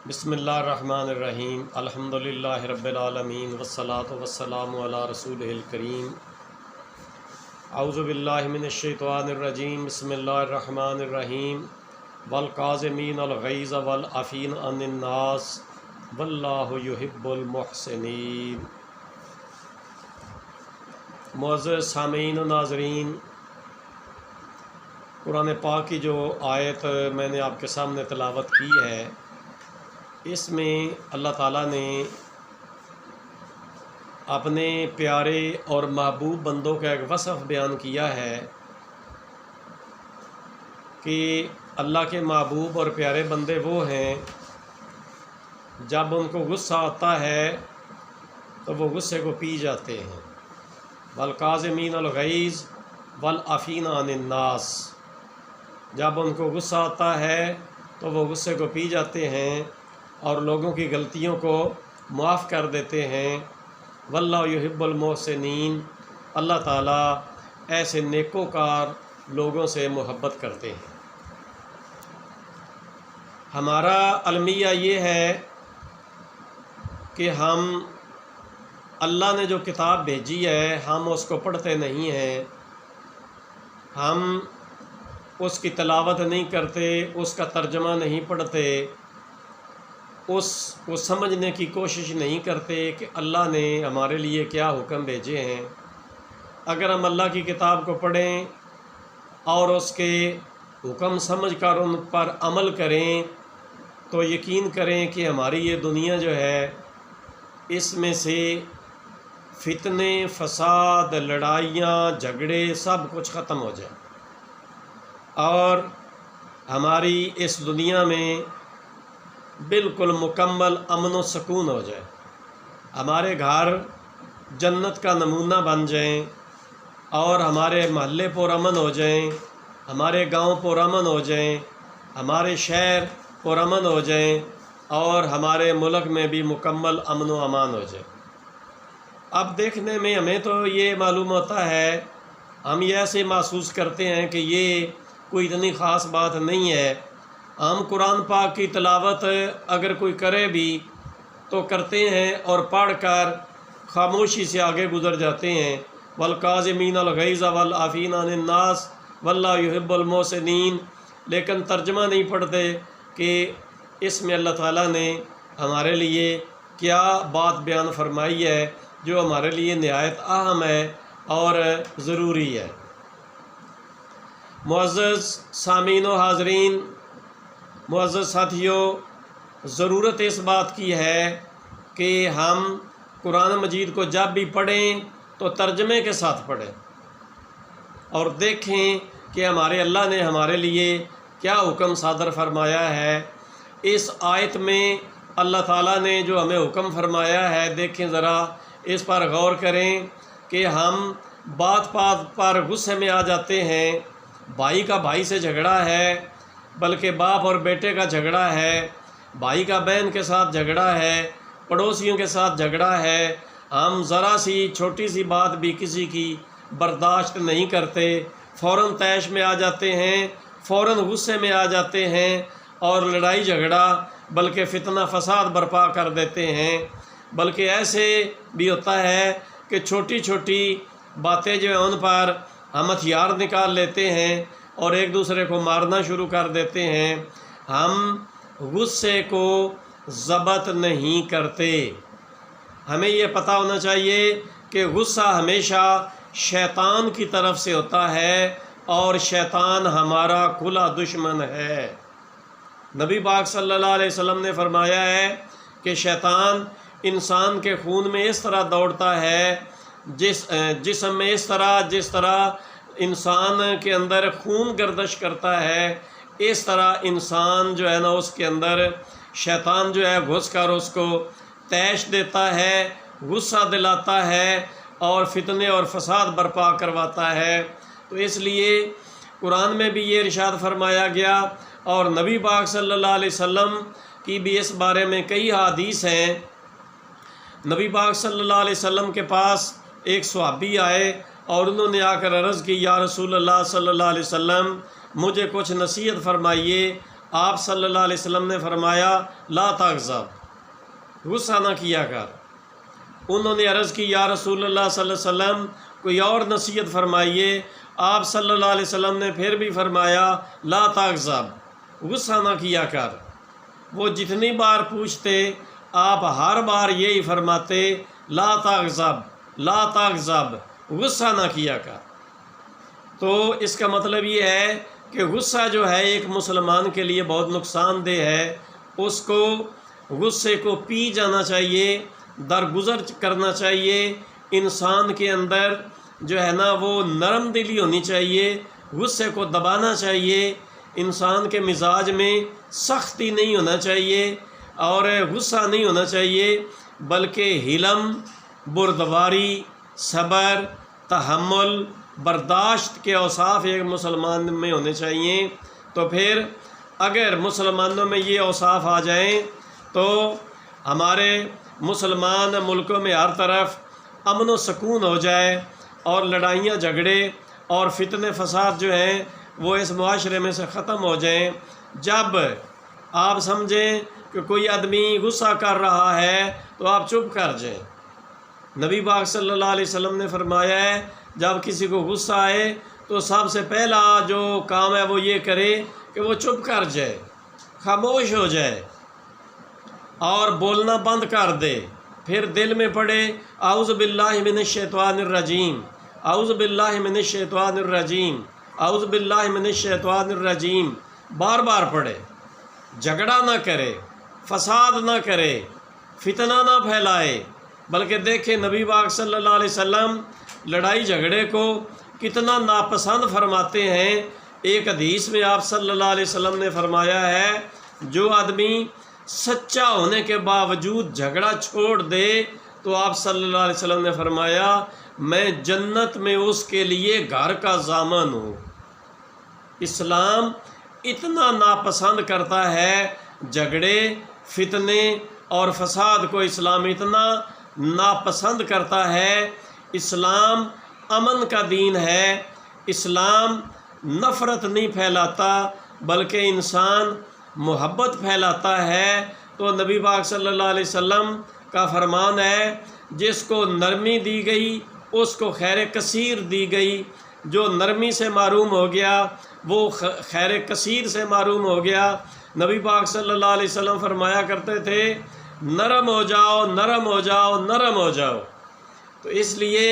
بسم اللہ الرحمن الرحیم الحمدللہ رب العالمین والصلاة والسلام علی رسولہ الکریم اعوذ باللہ من الشیطان الرجیم بسم اللہ الرحمن الرحیم والقاظمین الغیظ والعافین عن الناس واللہ یحب المحسنین۔ معزز سامعین و ناظرین، قرآن پاک کی جو آیت میں نے آپ کے سامنے تلاوت کی ہے، اس میں اللہ تعالیٰ نے اپنے پیارے اور محبوب بندوں کا ایک وصف بیان کیا ہے کہ اللہ کے محبوب اور پیارے بندے وہ ہیں جب ان کو غصہ آتا ہے تو وہ غصے کو پی جاتے ہیں۔ والقاظمین الغیظ والعافین عن الناس، جب ان کو غصہ آتا ہے تو وہ غصے کو پی جاتے ہیں اور لوگوں کی غلطیوں کو معاف کر دیتے ہیں۔ واللہ یحب المحسنین، اللہ تعالیٰ ایسے نیکوکار لوگوں سے محبت کرتے ہیں۔ ہمارا المیہ یہ ہے کہ ہم اللہ نے جو کتاب بھیجی ہے ہم اس کو پڑھتے نہیں ہیں، ہم اس کی تلاوت نہیں کرتے، اس کا ترجمہ نہیں پڑھتے، اس کو سمجھنے کی کوشش نہیں کرتے کہ اللہ نے ہمارے لیے کیا حکم بھیجے ہیں۔ اگر ہم اللہ کی کتاب کو پڑھیں اور اس کے حکم سمجھ کر ان پر عمل کریں تو یقین کریں کہ ہماری یہ دنیا جو ہے اس میں سے فتنے، فساد، لڑائیاں، جھگڑے سب کچھ ختم ہو جائے اور ہماری اس دنیا میں بالکل مکمل امن و سکون ہو جائے، ہمارے گھر جنت کا نمونہ بن جائیں اور ہمارے محلے پرامن ہو جائیں، ہمارے گاؤں پرامن ہو جائیں، ہمارے شہر پرامن ہو جائیں اور ہمارے ملک میں بھی مکمل امن و امان ہو جائے۔ اب دیکھنے میں ہمیں تو یہ معلوم ہوتا ہے، ہم یہ ایسے محسوس کرتے ہیں کہ یہ کوئی اتنی خاص بات نہیں ہے۔ ہم قرآن پاک کی تلاوت اگر کوئی کرے بھی تو کرتے ہیں اور پڑھ کر خاموشی سے آگے گزر جاتے ہیں۔ والقاظمین الغیظ والعافین عن الناس واللہ یحب المحسنین، لیکن ترجمہ نہیں پڑھتے کہ اس میں اللہ تعالیٰ نے ہمارے لیے کیا بات بیان فرمائی ہے جو ہمارے لیے نہایت اہم ہے اور ضروری ہے۔ معزز سامعین و حاضرین، معزز ساتھیوں، ضرورت اس بات کی ہے کہ ہم قرآن مجید کو جب بھی پڑھیں تو ترجمے کے ساتھ پڑھیں اور دیکھیں کہ ہمارے اللہ نے ہمارے لیے کیا حکم صادر فرمایا ہے۔ اس آیت میں اللہ تعالیٰ نے جو ہمیں حکم فرمایا ہے، دیکھیں ذرا، اس پر غور کریں کہ ہم بات بات پر غصے میں آ جاتے ہیں۔ بھائی کا بھائی سے جھگڑا ہے، بلکہ باپ اور بیٹے کا جھگڑا ہے، بھائی کا بہن کے ساتھ جھگڑا ہے، پڑوسیوں کے ساتھ جھگڑا ہے، ہم ذرا سی چھوٹی سی بات بھی کسی کی برداشت نہیں کرتے، فوراً طیش میں آ جاتے ہیں، فوراً غصے میں آ جاتے ہیں اور لڑائی جھگڑا بلکہ فتنہ فساد برپا کر دیتے ہیں۔ بلکہ ایسے بھی ہوتا ہے کہ چھوٹی چھوٹی باتیں جو ہیں ان پر ہم ہتھیار نکال لیتے ہیں اور ایک دوسرے کو مارنا شروع کر دیتے ہیں۔ ہم غصے کو ضبط نہیں کرتے۔ ہمیں یہ پتہ ہونا چاہیے کہ غصہ ہمیشہ شیطان کی طرف سے ہوتا ہے اور شیطان ہمارا کھلا دشمن ہے۔ نبی پاک صلی اللہ علیہ وسلم نے فرمایا ہے کہ شیطان انسان کے خون میں اس طرح دوڑتا ہے، جسم میں اس طرح انسان کے اندر خون گردش کرتا ہے، اس طرح انسان جو ہے نا اس کے اندر شیطان جو ہے گھس کر اس کو طیش دیتا ہے، غصہ دلاتا ہے اور فتنے اور فساد برپا کرواتا ہے۔ تو اس لیے قرآن میں بھی یہ ارشاد فرمایا گیا اور نبی پاک صلی اللہ علیہ وسلم کی بھی اس بارے میں کئی حدیث ہیں۔ نبی پاک صلی اللہ علیہ وسلم کے پاس ایک صحابی آئے اور انہوں نے آ کر عرض کی، یا رسول اللہ صلی اللہ علیہ وسلم، مجھے کچھ نصیحت فرمائیے، آپ صلی اللہ علیہ وسلم نے فرمایا لا تغضب، غصہ نہ کیا کر۔ انہوں نے عرض کی یا رسول اللہ صلی اللہ علیہ وسلم کوئی اور نصیحت فرمائیے۔ آپ صلی اللہ علیہ وسلم نے پھر بھی فرمایا لا تغضب، غصہ نہ کیا کر۔ وہ جتنی بار پوچھتے آپ ہر بار یہی فرماتے لا تغضب لا تغضب، غصہ نہ کیا کر۔ تو اس کا مطلب یہ ہے کہ غصہ جو ہے ایک مسلمان کے لیے بہت نقصان دہ ہے۔ اس کو غصے کو پی جانا چاہیے، درگزر کرنا چاہیے۔ انسان کے اندر جو ہے نا وہ نرم دلی ہونی چاہیے، غصے کو دبانا چاہیے۔ انسان کے مزاج میں سختی نہیں ہونا چاہیے اور غصہ نہیں ہونا چاہیے، بلکہ حلم، بردباری، صبر، تحمل، برداشت کے اوصاف ایک مسلمان میں ہونے چاہیے۔ تو پھر اگر مسلمانوں میں یہ اوصاف آ جائیں تو ہمارے مسلمان ملکوں میں ہر طرف امن و سکون ہو جائے اور لڑائیاں جھگڑے اور فتنے فساد جو ہیں وہ اس معاشرے میں سے ختم ہو جائیں۔ جب آپ سمجھیں کہ کوئی آدمی غصہ کر رہا ہے تو آپ چپ کر جائیں۔ نبی پاک صلی اللہ علیہ وسلم نے فرمایا ہے جب کسی کو غصہ آئے تو سب سے پہلا جو کام ہے وہ یہ کرے کہ وہ چپ کر جائے، خاموش ہو جائے اور بولنا بند کر دے۔ پھر دل میں پڑھے اعوذ باللہ من الشیطان الرجیم، اعوذ باللہ من الشیطان الرجیم، اعوذ باللہ من الشیطان الرجیم، بار بار پڑھے۔ جھگڑا نہ کرے، فساد نہ کرے، فتنہ نہ پھیلائے، بلکہ دیکھیں نبی پاک صلی اللہ علیہ وسلم لڑائی جھگڑے کو کتنا ناپسند فرماتے ہیں۔ ایک حدیث میں آپ صلی اللہ علیہ وسلم نے فرمایا ہے جو آدمی سچا ہونے کے باوجود جھگڑا چھوڑ دے تو آپ صلی اللہ علیہ وسلم نے فرمایا میں جنت میں اس کے لیے گھر کا ضامن ہوں۔ اسلام اتنا ناپسند کرتا ہے جھگڑے، فتنے اور فساد کو، اسلام اتنا ناپسند کرتا ہے۔ اسلام امن کا دین ہے، اسلام نفرت نہیں پھیلاتا بلکہ انسان محبت پھیلاتا ہے۔ تو نبی پاک صلی اللہ علیہ وسلم کا فرمان ہے جس کو نرمی دی گئی اس کو خیر کثیر دی گئی، جو نرمی سے محروم ہو گیا وہ خیر کثیر سے محروم ہو گیا۔ نبی پاک صلی اللہ علیہ وسلم فرمایا کرتے تھے نرم ہو جاؤ نرم ہو جاؤ نرم ہو جاؤ۔ تو اس لیے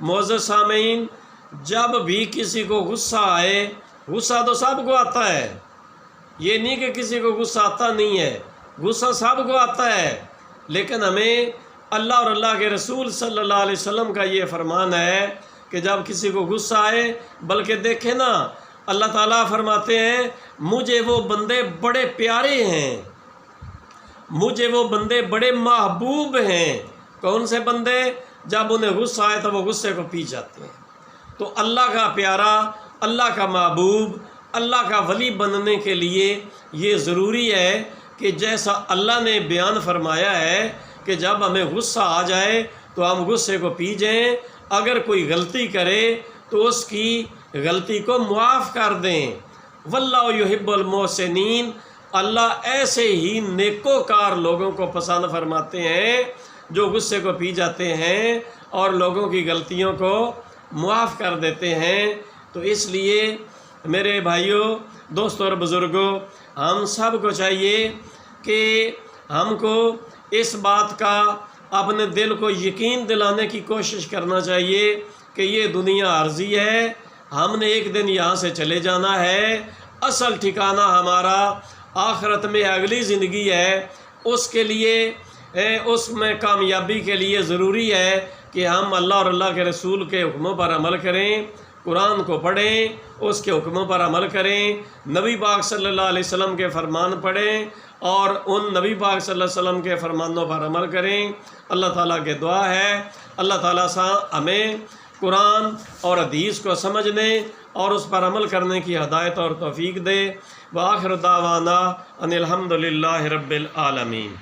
معزز سامعین، جب بھی کسی کو غصہ آئے، غصہ تو سب کو آتا ہے، یہ نہیں کہ کسی کو غصہ آتا نہیں ہے، غصہ سب کو آتا ہے، لیکن ہمیں اللہ اور اللہ کے رسول صلی اللہ علیہ وسلم کا یہ فرمان ہے کہ جب کسی کو غصہ آئے، بلکہ دیکھیں نا اللہ تعالیٰ فرماتے ہیں مجھے وہ بندے بڑے پیارے ہیں، مجھے وہ بندے بڑے محبوب ہیں۔ کون سے بندے؟ جب انہیں غصہ آئے تو وہ غصے کو پی جاتے ہیں۔ تو اللہ کا پیارا، اللہ کا محبوب، اللہ کا ولی بننے کے لیے یہ ضروری ہے کہ جیسا اللہ نے بیان فرمایا ہے کہ جب ہمیں غصہ آ جائے تو ہم غصے کو پی جائیں، اگر کوئی غلطی کرے تو اس کی غلطی کو معاف کر دیں۔ واللہ یحب المحسنین، اللہ ایسے ہی نیکوکار لوگوں کو پسند فرماتے ہیں جو غصے کو پی جاتے ہیں اور لوگوں کی غلطیوں کو معاف کر دیتے ہیں۔ تو اس لیے میرے بھائیوں، دوستوں اور بزرگوں، ہم سب کو چاہیے کہ ہم کو اس بات کا اپنے دل کو یقین دلانے کی کوشش کرنا چاہیے کہ یہ دنیا عارضی ہے، ہم نے ایک دن یہاں سے چلے جانا ہے، اصل ٹھکانہ ہمارا آخرت میں اگلی زندگی ہے۔ اس کے لیے، اس میں کامیابی کے لیے ضروری ہے کہ ہم اللہ اور اللہ کے رسول کے حکموں پر عمل کریں، قرآن کو پڑھیں، اس کے حکموں پر عمل کریں، نبی پاک صلی اللہ علیہ وسلم کے فرمان پڑھیں اور ان نبی پاک صلی اللہ علیہ وسلم کے فرمانوں پر عمل کریں۔ اللہ تعالیٰ کے دعا ہے اللہ تعالیٰ سے ہمیں قرآن اور حدیث کو سمجھنے اور اس پر عمل کرنے کی ہدایت اور توفیق دے۔ وآخر دعوانا ان الحمد للہ رب العالمین۔